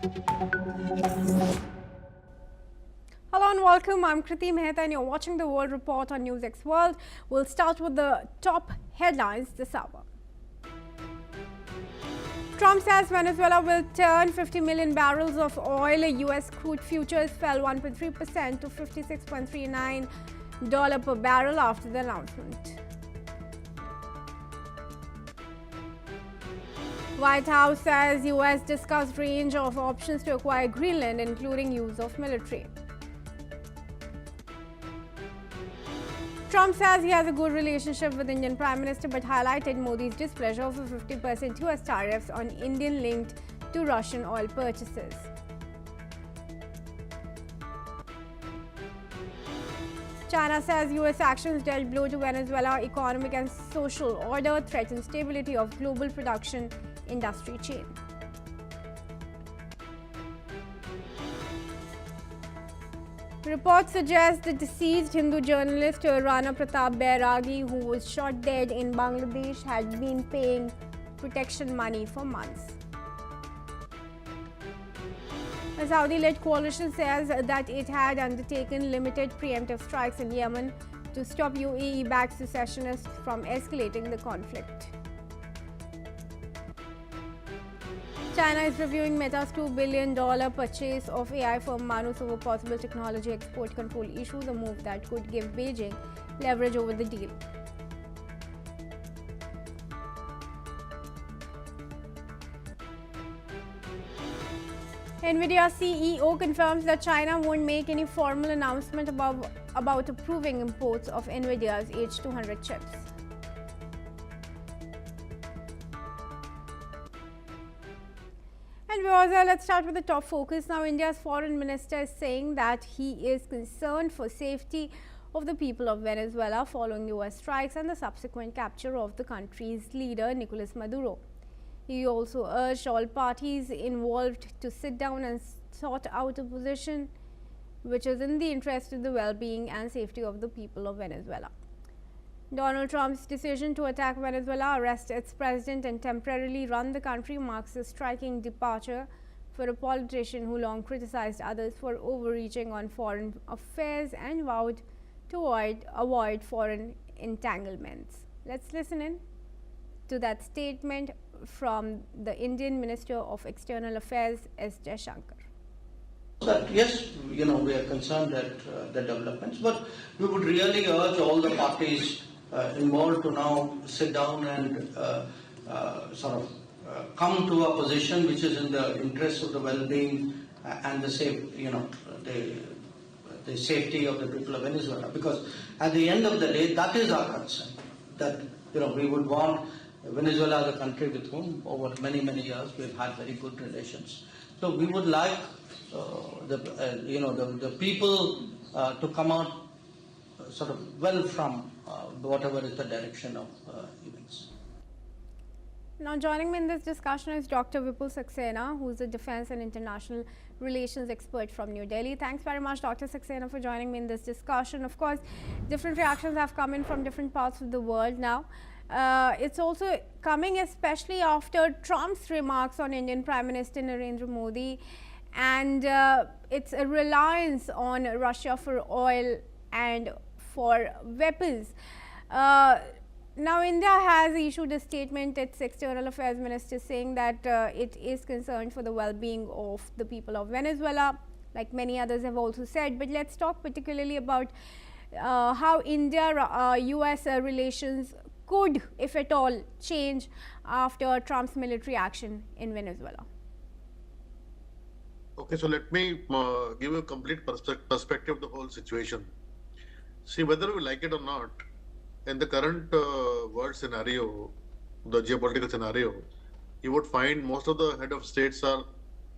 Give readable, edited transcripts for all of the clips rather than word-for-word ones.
Hello and welcome. I'm Kriti Mehta and you're watching the World Report on NewsX World. We'll start with the top headlines this hour. Trump says Venezuela will turn 50 million barrels of oil. US crude futures fell 1.3% to $56.39 per barrel after the announcement. White House says US discussed range of options to acquire Greenland, including use of military. Trump says he has a good relationship with Indian Prime Minister but highlighted Modi's displeasure over 50% US tariffs on Indian linked to Russian oil purchases. China says US actions dealt blow to Venezuela economic and social order, threaten stability of global production industry chain. Reports suggest the deceased Hindu journalist Rana Pratap Bairagi, who was shot dead in Bangladesh, had been paying protection money for months. A Saudi-led coalition says that it had undertaken limited preemptive strikes in Yemen to stop UAE-backed secessionists from escalating the conflict. China is reviewing Meta's $2 billion purchase of AI firm Manus over possible technology export control issues, a move that could give Beijing leverage over the deal. NVIDIA CEO confirms that China won't make any formal announcement about approving imports of NVIDIA's H200 chips. And let's start with the top focus. Now, India's foreign minister is saying that he is concerned for safety of the people of Venezuela following US strikes and the subsequent capture of the country's leader, Nicolas Maduro. He also urged all parties involved to sit down and sort out a position which is in the interest of the well-being and safety of the people of Venezuela. Donald Trump's decision to attack Venezuela, arrest its president and temporarily run the country marks a striking departure for a politician who long criticized others for overreaching on foreign affairs and vowed to avoid foreign entanglements. Let's listen in to that statement from the Indian Minister of External Affairs, S. Jaishankar. That yes, we are concerned at the developments, but we would really urge all the parties involved to now sit down and come to a position which is in the interest of the well-being and the safety of the people of Venezuela. Because at the end of the day, that is our concern. That we would want Venezuela as a country with whom over many years we've had very good relations. So we would like the people to come out well from whatever is the direction of events. Now, joining me in this discussion is Dr. Vipul Saxena, who is a defense and international relations expert from New Delhi. Thanks very much, Dr. Saxena, for joining me in this discussion. Of course, different reactions have come in from different parts of the world now. It's also coming especially after Trump's remarks on Indian Prime Minister Narendra Modi, and it's a reliance on Russia for oil and for weapons. Now, India has issued a statement, its External Affairs Minister, saying that it is concerned for the well-being of the people of Venezuela, like many others have also said. But let's talk particularly about how India-US relations could, if at all, change after Trump's military action in Venezuela. Okay, so let me give a complete perspective of the whole situation. See, whether we like it or not, in the current world scenario, the geopolitical scenario, you would find most of the head of states are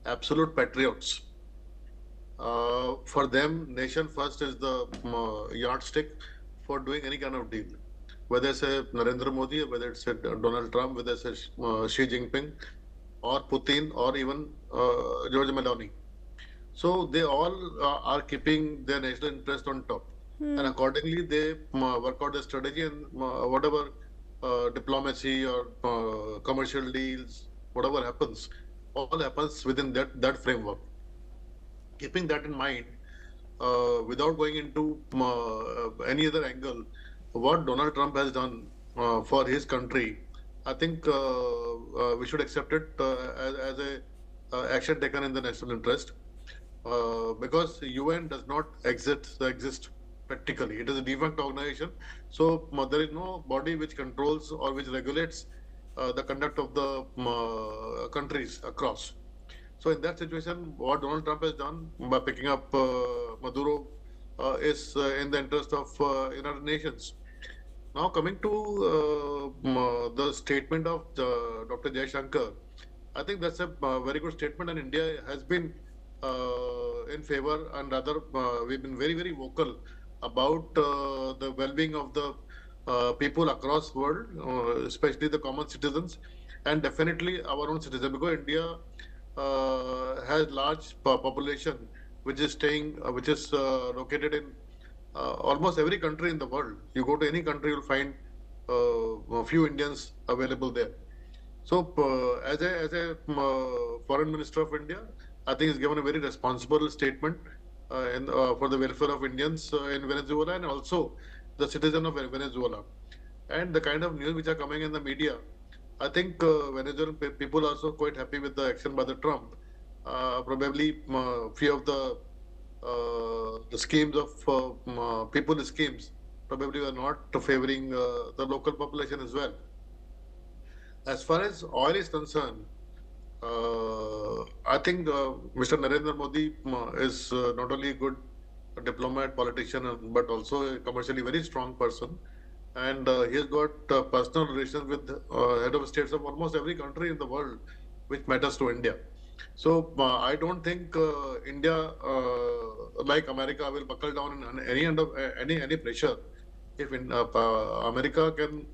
absolute patriots. For them, nation first is the yardstick for doing any kind of deal. Whether it's Narendra Modi, whether it's Donald Trump, whether it's Xi Jinping, or Putin, or even George Meloni. So they all are keeping their national interest on top. And accordingly, they work out the strategy and whatever diplomacy or commercial deals, whatever happens, all happens within that framework. Keeping that in mind, without going into any other angle, what Donald Trump has done for his country, I think we should accept it as a action taken in the national interest, because UN does not exist practically. It is a defunct organization, so there is no body which controls or which regulates the conduct of the countries across. So in that situation, what Donald Trump has done by picking up Maduro is in the interest of United Nations. Now coming to the statement of Dr. Jaishankar, I think that's a very good statement, and India has been in favor, and rather we've been very vocal about the well-being of the people across the world, especially the common citizens, and definitely our own citizens, because India has large population which is located in almost every country in the world. You go to any country, you'll find a few Indians available there. So, as a foreign minister of India, I think he's given a very responsible statement for the welfare of Indians in Venezuela and also the citizen of Venezuela. And the kind of news which are coming in the media, I think Venezuelan people are also quite happy with the action by the Trump. Probably few of the schemes of people schemes probably were not favoring the local population as well. As far as oil is concerned, I think Mr. Narendra Modi is not only a good diplomat, politician, but also a commercially very strong person. And he has got personal relations with head of states of almost every country in the world, which matters to India. So I don't think India, like America, will buckle down in any pressure. If America can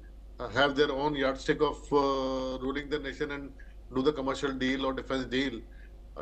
have their own yardstick of ruling the nation and do the commercial deal or defense deal,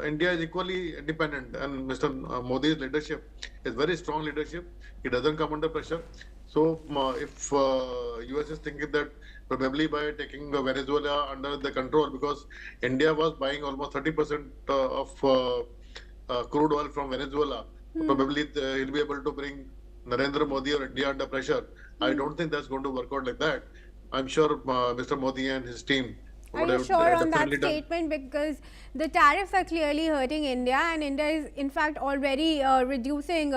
India is equally independent, and Mr. Modi's leadership is very strong leadership. He doesn't come under pressure. So if US is thinking that probably by taking Venezuela under the control, because India was buying almost 30% of crude oil from Venezuela, probably he'll be able to bring Narendra Modi or India under pressure. I don't think that's going to work out like that. I'm sure Mr. Modi and his team Are you sure on that statement? Because the tariffs are clearly hurting India, and India is in fact already reducing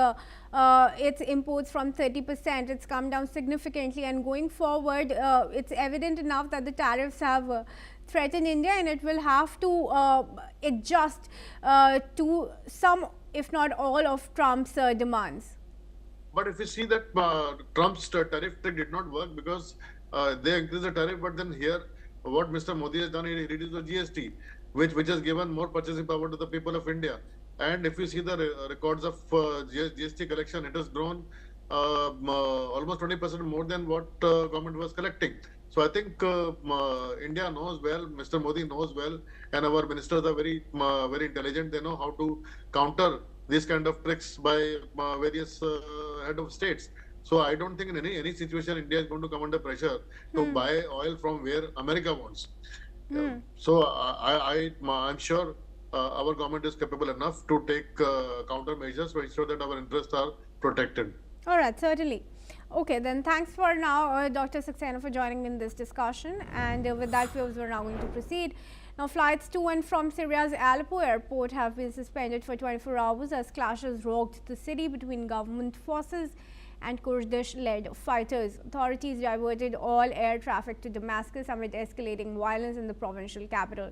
its imports from 30%. It's come down significantly, and going forward, it's evident enough that the tariffs have threatened India, and it will have to adjust to some, if not all, of Trump's demands. But if you see that Trump's tariff trick did not work, because they increased the tariff, but then here what Mr. Modi has done, he reduced the GST, which has given more purchasing power to the people of India. And if you see the records of GST collection, it has grown almost 20% more than what government was collecting. So I think India knows well, Mr. Modi knows well, and our ministers are very intelligent. They know how to counter these kind of tricks by various head of states. So I don't think in any situation India is going to come under pressure to buy oil from where America wants. So I'm sure our government is capable enough to take countermeasures to ensure that our interests are protected. All right, certainly. Okay, then thanks for now, Dr. Saxena, for joining me in this discussion. And with that, we're now going to proceed. Now, flights to and from Syria's Aleppo airport have been suspended for 24 hours as clashes rocked the city between government forces and Kurdish-led fighters. Authorities diverted all air traffic to Damascus amid escalating violence in the provincial capital.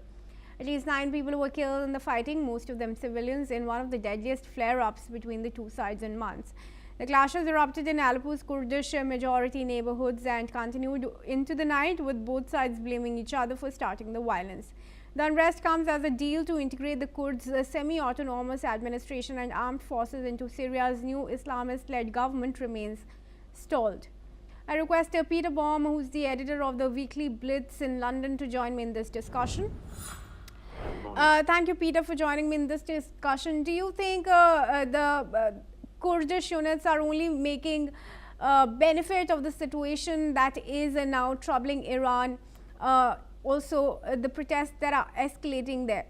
At least 9 people were killed in the fighting, most of them civilians, in one of the deadliest flare-ups between the two sides in months. The clashes erupted in Aleppo's Kurdish majority neighborhoods and continued into the night, with both sides blaming each other for starting the violence. The unrest comes as a deal to integrate the Kurds' semi-autonomous administration and armed forces into Syria's new Islamist-led government remains stalled. I request Peter Baum, who's the editor of the weekly Blitz in London, to join me in this discussion. Thank you, Peter, for joining me in this discussion. Do you think the Kurdish units are only making benefit of the situation that is now troubling Iran? Also, the protests that are escalating there?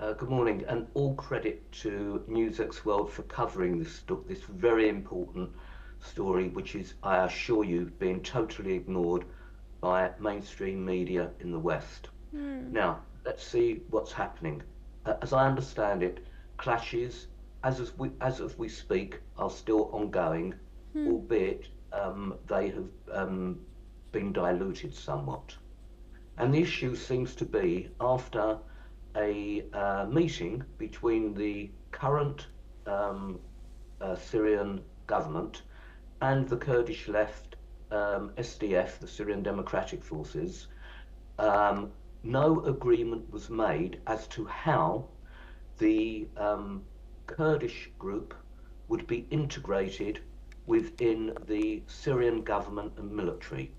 Good morning, and all credit to NewsX World for covering this very important story, which is, I assure you, being totally ignored by mainstream media in the West. Now, let's see what's happening. As I understand it, clashes, as we speak, are still ongoing, albeit they have been diluted somewhat. And the issue seems to be after a meeting between the current Syrian government and the Kurdish left, SDF, the Syrian Democratic Forces, no agreement was made as to how the Kurdish group would be integrated within the Syrian government and military.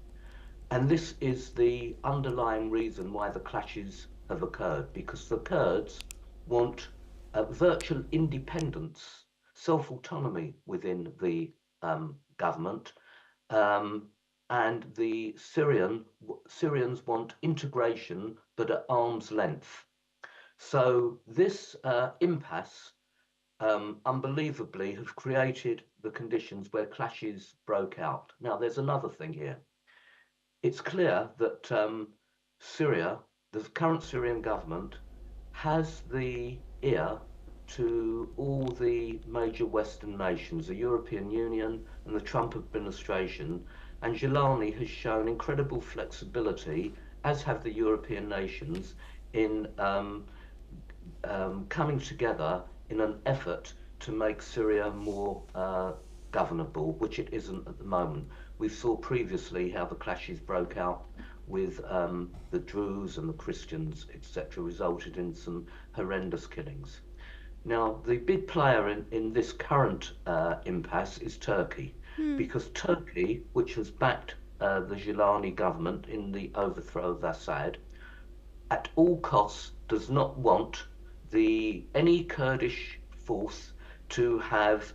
And this is the underlying reason why the clashes have occurred, because the Kurds want virtual independence, self-autonomy within the government, and the Syrians want integration, but at arm's length. So this impasse, unbelievably, have created the conditions where clashes broke out. Now, there's another thing here. It's clear that Syria, the current Syrian government, has the ear to all the major Western nations, the European Union and the Trump administration, and Gilani has shown incredible flexibility, as have the European nations, in coming together in an effort to make Syria more governable, which it isn't at the moment. We saw previously how the clashes broke out with the Druze and the Christians, etc., resulted in some horrendous killings. Now, the big player in this current impasse is Turkey, because Turkey, which has backed the Gilani government in the overthrow of Assad, at all costs does not want any Kurdish force to have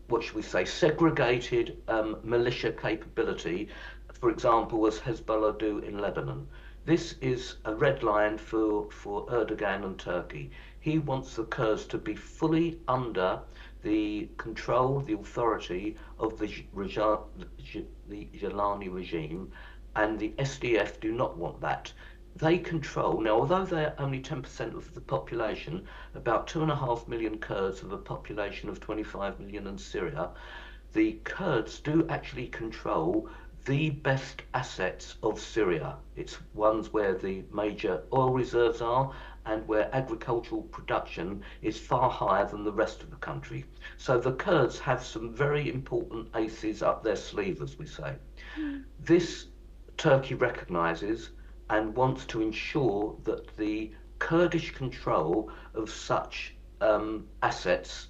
what should we say, segregated militia capability, for example, as Hezbollah do in Lebanon. This is a red line for Erdogan and Turkey. He wants the Kurds to be fully under the control, the authority of the Gilani regime, and the SDF do not want that. They control, now although they're only 10% of the population, about 2.5 million Kurds of a population of 25 million in Syria, the Kurds do actually control the best assets of Syria. It's ones where the major oil reserves are and where agricultural production is far higher than the rest of the country. So the Kurds have some very important aces up their sleeve, as we say. This Turkey recognises and wants to ensure that the Kurdish control of such assets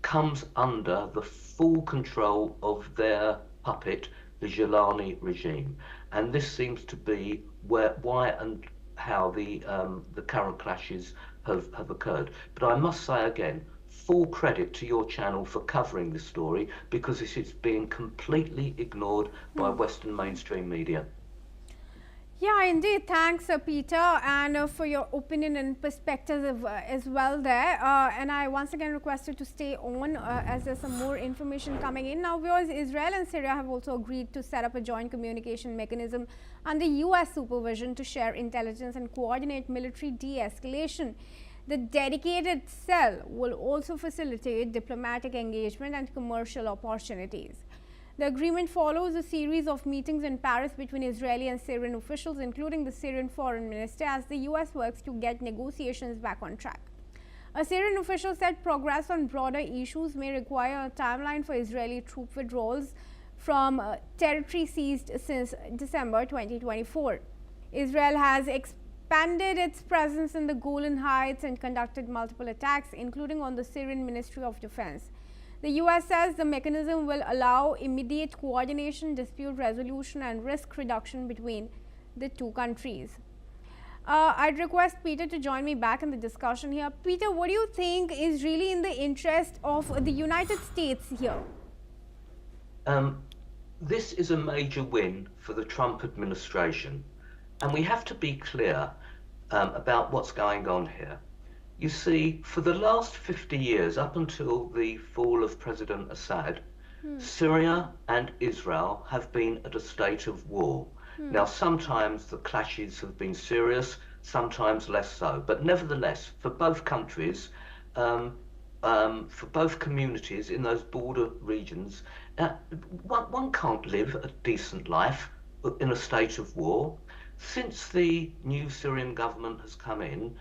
comes under the full control of their puppet, the Gilani regime. And this seems to be why and how the current clashes have occurred. But I must say again, full credit to your channel for covering this story, because it is being completely ignored by Western mainstream media. Yeah, indeed. Thanks, Peter, and for your opinion and perspective as well there. And I once again request you to stay on as there's some more information coming in. Now, viewers, Israel and Syria have also agreed to set up a joint communication mechanism under US supervision to share intelligence and coordinate military de-escalation. The dedicated cell will also facilitate diplomatic engagement and commercial opportunities. The agreement follows a series of meetings in Paris between Israeli and Syrian officials, including the Syrian foreign minister, as the US works to get negotiations back on track. A Syrian official said progress on broader issues may require a timeline for Israeli troop withdrawals from territory seized since December 2024. Israel has expanded its presence in the Golan Heights and conducted multiple attacks, including on the Syrian Ministry of Defense. The US says the mechanism will allow immediate coordination, dispute resolution, and risk reduction between the two countries. I'd request Peter to join me back in the discussion here. Peter, what do you think is really in the interest of the United States here? This is a major win for the Trump administration. And we have to be clear, about what's going on here. You see, for the last 50 years, up until the fall of President Assad, Syria and Israel have been at a state of war. Now, sometimes the clashes have been serious, sometimes less so, but nevertheless, for both countries, for both communities in those border regions, one can't live a decent life in a state of war. Since the new Syrian government has come in,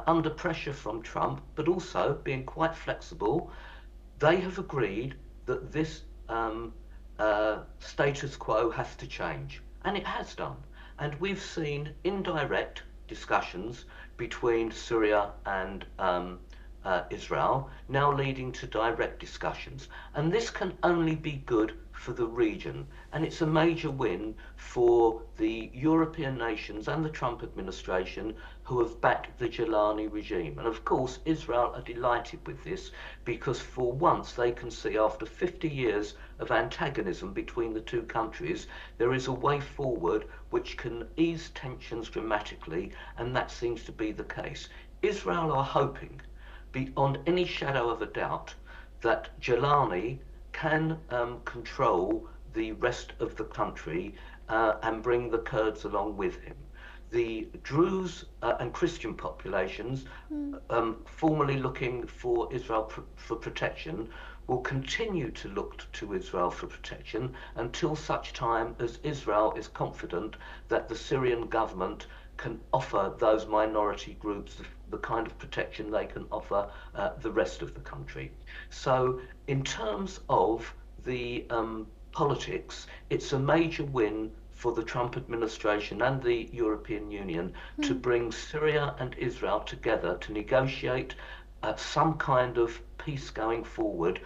under pressure from Trump, but also being quite flexible, they have agreed that this status quo has to change, and it has done. And we've seen indirect discussions between Syria and Israel, now leading to direct discussions. And this can only be good for the region. And it's a major win for the European nations and the Trump administration who have backed the Gilani regime. And of course, Israel are delighted with this because for once they can see after 50 years of antagonism between the two countries, there is a way forward which can ease tensions dramatically, and that seems to be the case. Israel are hoping, beyond any shadow of a doubt, that Gilani can control the rest of the country and bring the Kurds along with him. The Druze and Christian populations, formerly looking for Israel for protection, will continue to look to Israel for protection until such time as Israel is confident that the Syrian government can offer those minority groups the kind of protection they can offer the rest of the country. So in terms of the politics, it's a major win for the Trump administration and the European Union to bring Syria and Israel together to negotiate some kind of peace going forward,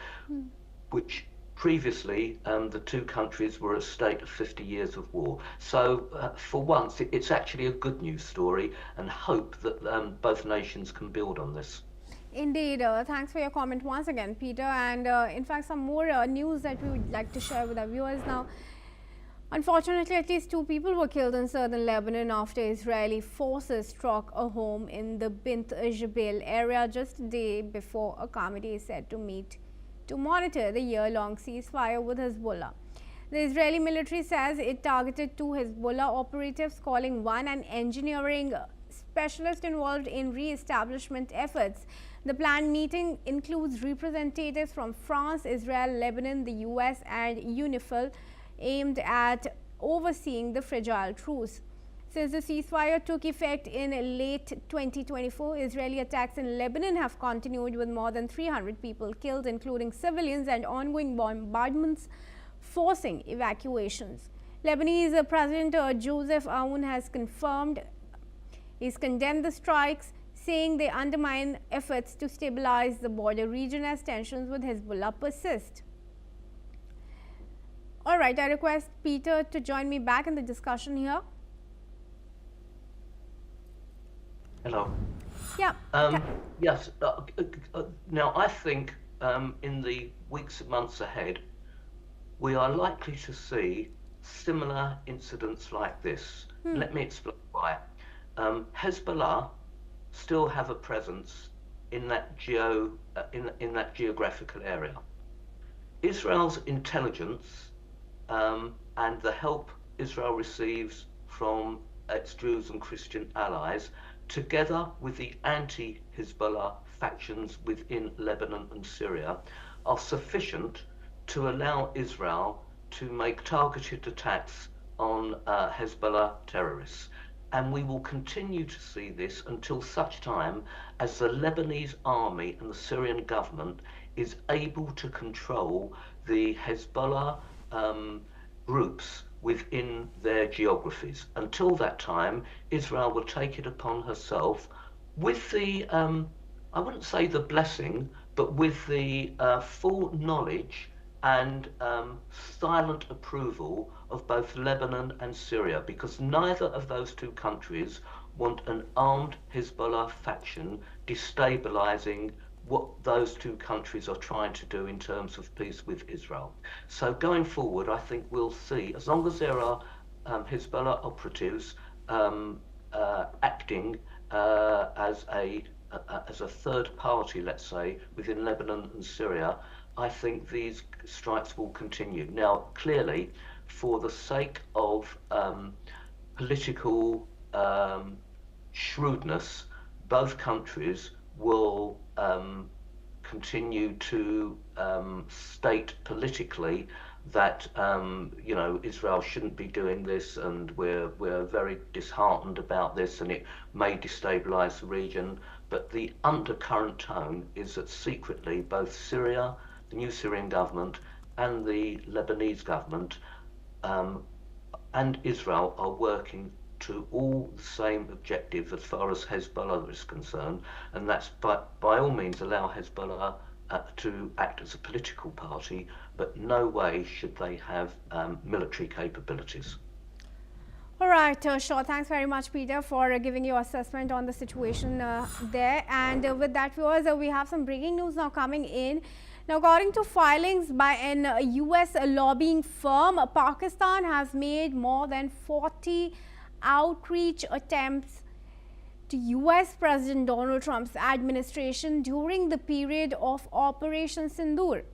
which previously the two countries were a state of 50 years of war. So for once, it's actually a good news story, and hope that both nations can build on this. Indeed. Thanks for your comment once again, Peter. And in fact, some more news that we would like to share with our viewers now. Unfortunately, at least 2 people were killed in southern Lebanon after Israeli forces struck a home in the Bint Jbeil area just a day before a committee is said to meet to monitor the year-long ceasefire with Hezbollah. The Israeli military says it targeted 2 Hezbollah operatives, calling one an engineering specialist involved in re-establishment efforts. The planned meeting includes representatives from France, Israel, Lebanon, the US and UNIFIL, aimed at overseeing the fragile truce. Since the ceasefire took effect in late 2024, Israeli attacks in Lebanon have continued with more than 300 people killed, including civilians, and ongoing bombardments forcing evacuations. Lebanese President Joseph Aoun has condemned the strikes, saying they undermine efforts to stabilize the border region as tensions with Hezbollah persist. All right, I request Peter to join me back in the discussion here. Hello. Yeah. Yes. Now, I think in the weeks and months ahead, we are likely to see similar incidents like this. Let me explain why. Hezbollah still have a presence in that geographical area. Israel's intelligence and the help Israel receives from its Jews and Christian allies, together with the anti-Hezbollah factions within Lebanon and Syria, are sufficient to allow Israel to make targeted attacks on Hezbollah terrorists. And we will continue to see this until such time as the Lebanese army and the Syrian government is able to control the Hezbollah groups within their geographies. Until that time, Israel will take it upon herself with the, I wouldn't say the blessing, but with the full knowledge and silent approval of both Lebanon and Syria, because neither of those two countries want an armed Hezbollah faction destabilizing what those two countries are trying to do in terms of peace with Israel. So going forward, I think we'll see, as long as there are Hezbollah operatives acting as a third party, let's say, within Lebanon and Syria, I think these strikes will continue. Now, clearly, for the sake of political shrewdness, both countries will continue to state politically that Israel shouldn't be doing this, and we're very disheartened about this, and it may destabilize the region. But the undercurrent tone is that secretly both Syria, the new Syrian government, and the Lebanese government and Israel are working to all the same objective as far as Hezbollah is concerned, and that's by all means allow Hezbollah to act as a political party, but no way should they have military capabilities. All right, sure. Thanks very much, Peter, for giving your assessment on the situation there. And with that, viewers, we have some breaking news now coming in. Now, according to filings by an US lobbying firm, Pakistan has made more than 40 outreach attempts to US President Donald Trump's administration during the period of Operation Sindoor,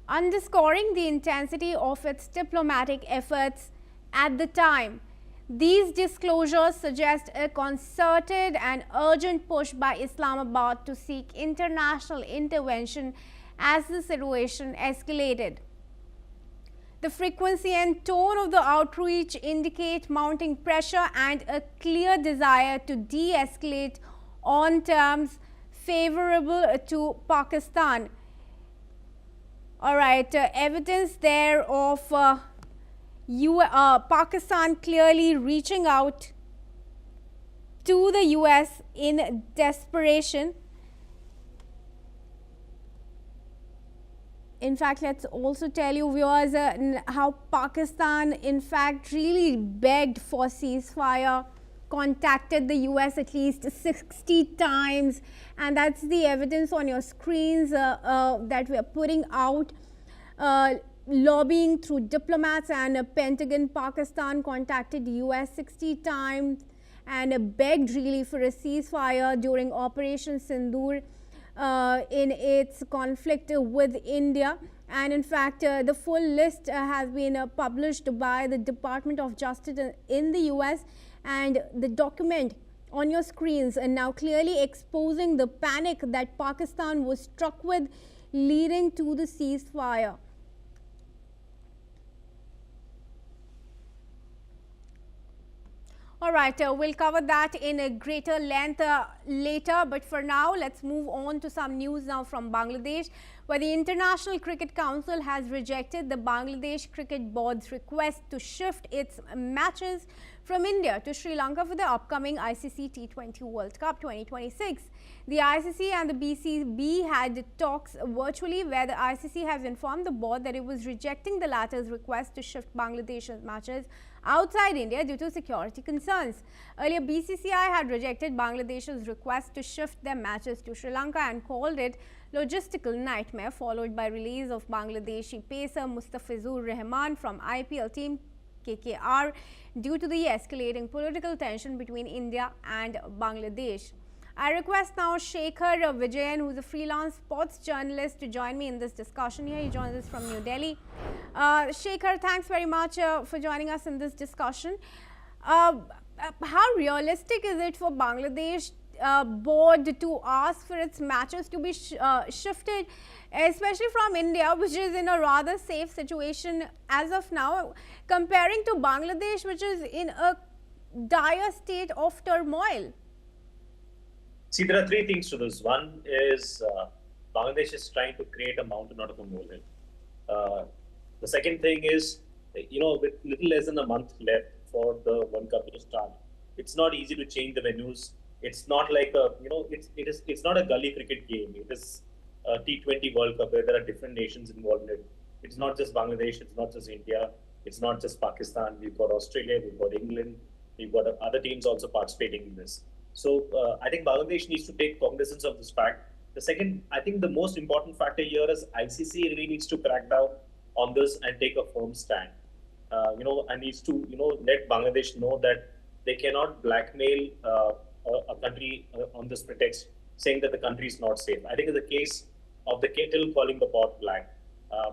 underscoring the intensity of its diplomatic efforts at the time. These disclosures suggest a concerted and urgent push by Islamabad to seek international intervention as the situation escalated. The frequency and tone of the outreach indicate mounting pressure and a clear desire to de-escalate on terms favorable to Pakistan. All right, evidence there of Pakistan clearly reaching out to the US in desperation. In fact, let's also tell you, viewers, how Pakistan in fact really begged for ceasefire, contacted the US at least 60 times, and that's the evidence on your screens that we are putting out. Lobbying through diplomats and Pentagon. Pakistan contacted US 60 times and begged really for a ceasefire during Operation Sindoor in its conflict with India. And in fact, the full list has been published by the Department of Justice in the US, and the document on your screens and now clearly exposing the panic that Pakistan was struck with, leading to the ceasefire. All right, we'll cover that in a greater length later, but for now, let's move on to some news now from Bangladesh, where the International Cricket Council has rejected the Bangladesh Cricket Board's request to shift its matches from India to Sri Lanka for the upcoming ICC T20 World Cup 2026. The ICC and the BCB had talks virtually, where the ICC has informed the board that it was rejecting the latter's request to shift Bangladesh's matches outside India due to security concerns. Earlier, BCCI had rejected Bangladesh's request to shift their matches to Sri Lanka and called it logistical nightmare, followed by release of Bangladeshi pacer Mustafizur Rahman from IPL team KKR due to the escalating political tension between India and Bangladesh. I request now Shekhar Vijayan, who is a freelance sports journalist, to join me in this discussion here. He joins us from New Delhi. Shekhar, thanks very much for joining us in this discussion. How realistic is it for Bangladesh board to ask for its matches to be shifted, especially from India, which is in a rather safe situation as of now, comparing to Bangladesh, which is in a dire state of turmoil? See, there are three things to this. One is Bangladesh is trying to create a mountain out of a molehill. The second thing is, with little less than a month left for the World Cup to start, it's not easy to change the venues. It's not like it's not a gully cricket game. It is a T20 World Cup where there are different nations involved in it. It's not just Bangladesh. It's not just India. It's not just Pakistan. We've got Australia. We've got England. We've got other teams also participating in this. So I think Bangladesh needs to take cognizance of this fact. The second, I think the most important factor here is ICC really needs to crack down on this and take a firm stand. And needs to let Bangladesh know that they cannot blackmail a country on this pretext, saying that the country is not safe. I think in the case of the kettle calling the pot black,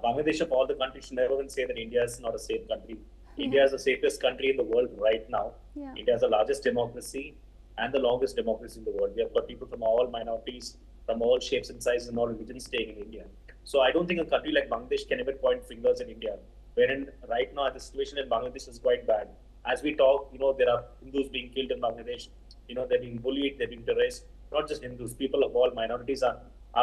Bangladesh of all the countries should never even say that India is not a safe country. India is the safest country in the world right now. Yeah. India is the largest democracy and the longest democracy in the world. We have got people from all minorities, from all shapes and sizes and all religions staying in India. So I don't think a country like Bangladesh can even point fingers at India, wherein right now the situation in Bangladesh is quite bad. As we talk, there are Hindus being killed in Bangladesh. They're being bullied, they're being terrorized. Not just Hindus, people of all minorities are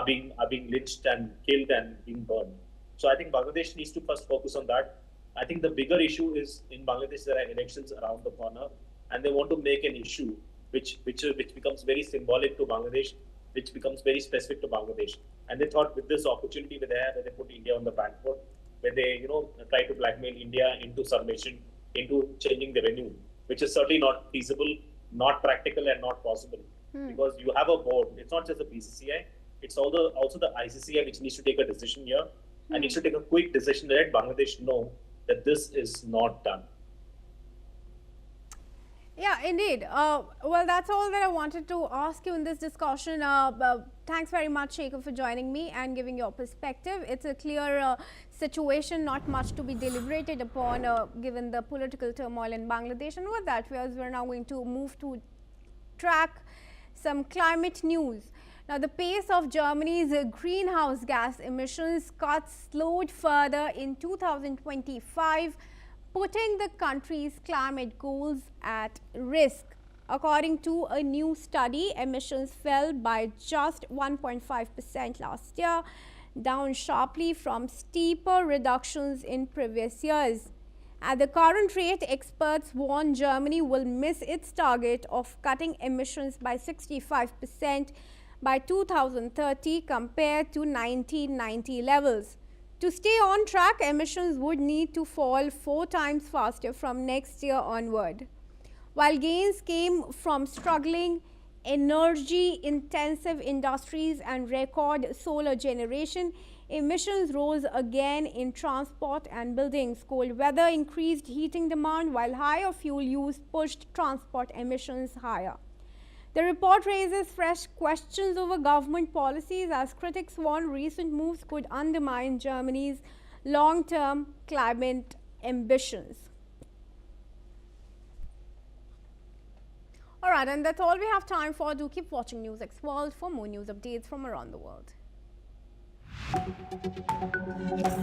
being lynched and killed and being burned. So I think Bangladesh needs to first focus on that. I think the bigger issue is in Bangladesh there are elections around the corner, and they want to make an issue which becomes very symbolic to Bangladesh, which becomes very specific to Bangladesh. And they thought with this opportunity where they put India on the back foot, where they try to blackmail India into submission, into changing the venue, which is certainly not feasible, not practical, and not possible. Because you have a board. It's not just the BCCI. It's also the ICCI which needs to take a decision here, and needs to take a quick decision to let Bangladesh know that this is not done. Yeah, indeed. Well, that's all that I wanted to ask you in this discussion. Thanks very much, Shekhar, for joining me and giving your perspective. It's a clear situation, not much to be deliberated upon given the political turmoil in Bangladesh. And with that, we're now going to move to track some climate news. Now, the pace of Germany's greenhouse gas emissions cuts slowed further in 2025, putting the country's climate goals at risk. According to a new study, emissions fell by just 1.5% last year, down sharply from steeper reductions in previous years. At the current rate, experts warn Germany will miss its target of cutting emissions by 65% by 2030 compared to 1990 levels. To stay on track, emissions would need to fall 4 times faster from next year onward. While gains came from struggling energy-intensive industries and record solar generation, emissions rose again in transport and buildings. Cold weather increased heating demand, while higher fuel use pushed transport emissions higher. The report raises fresh questions over government policies as critics warn recent moves could undermine Germany's long-term climate ambitions. All right, and that's all we have time for. Do keep watching NewsX World for more news updates from around the world.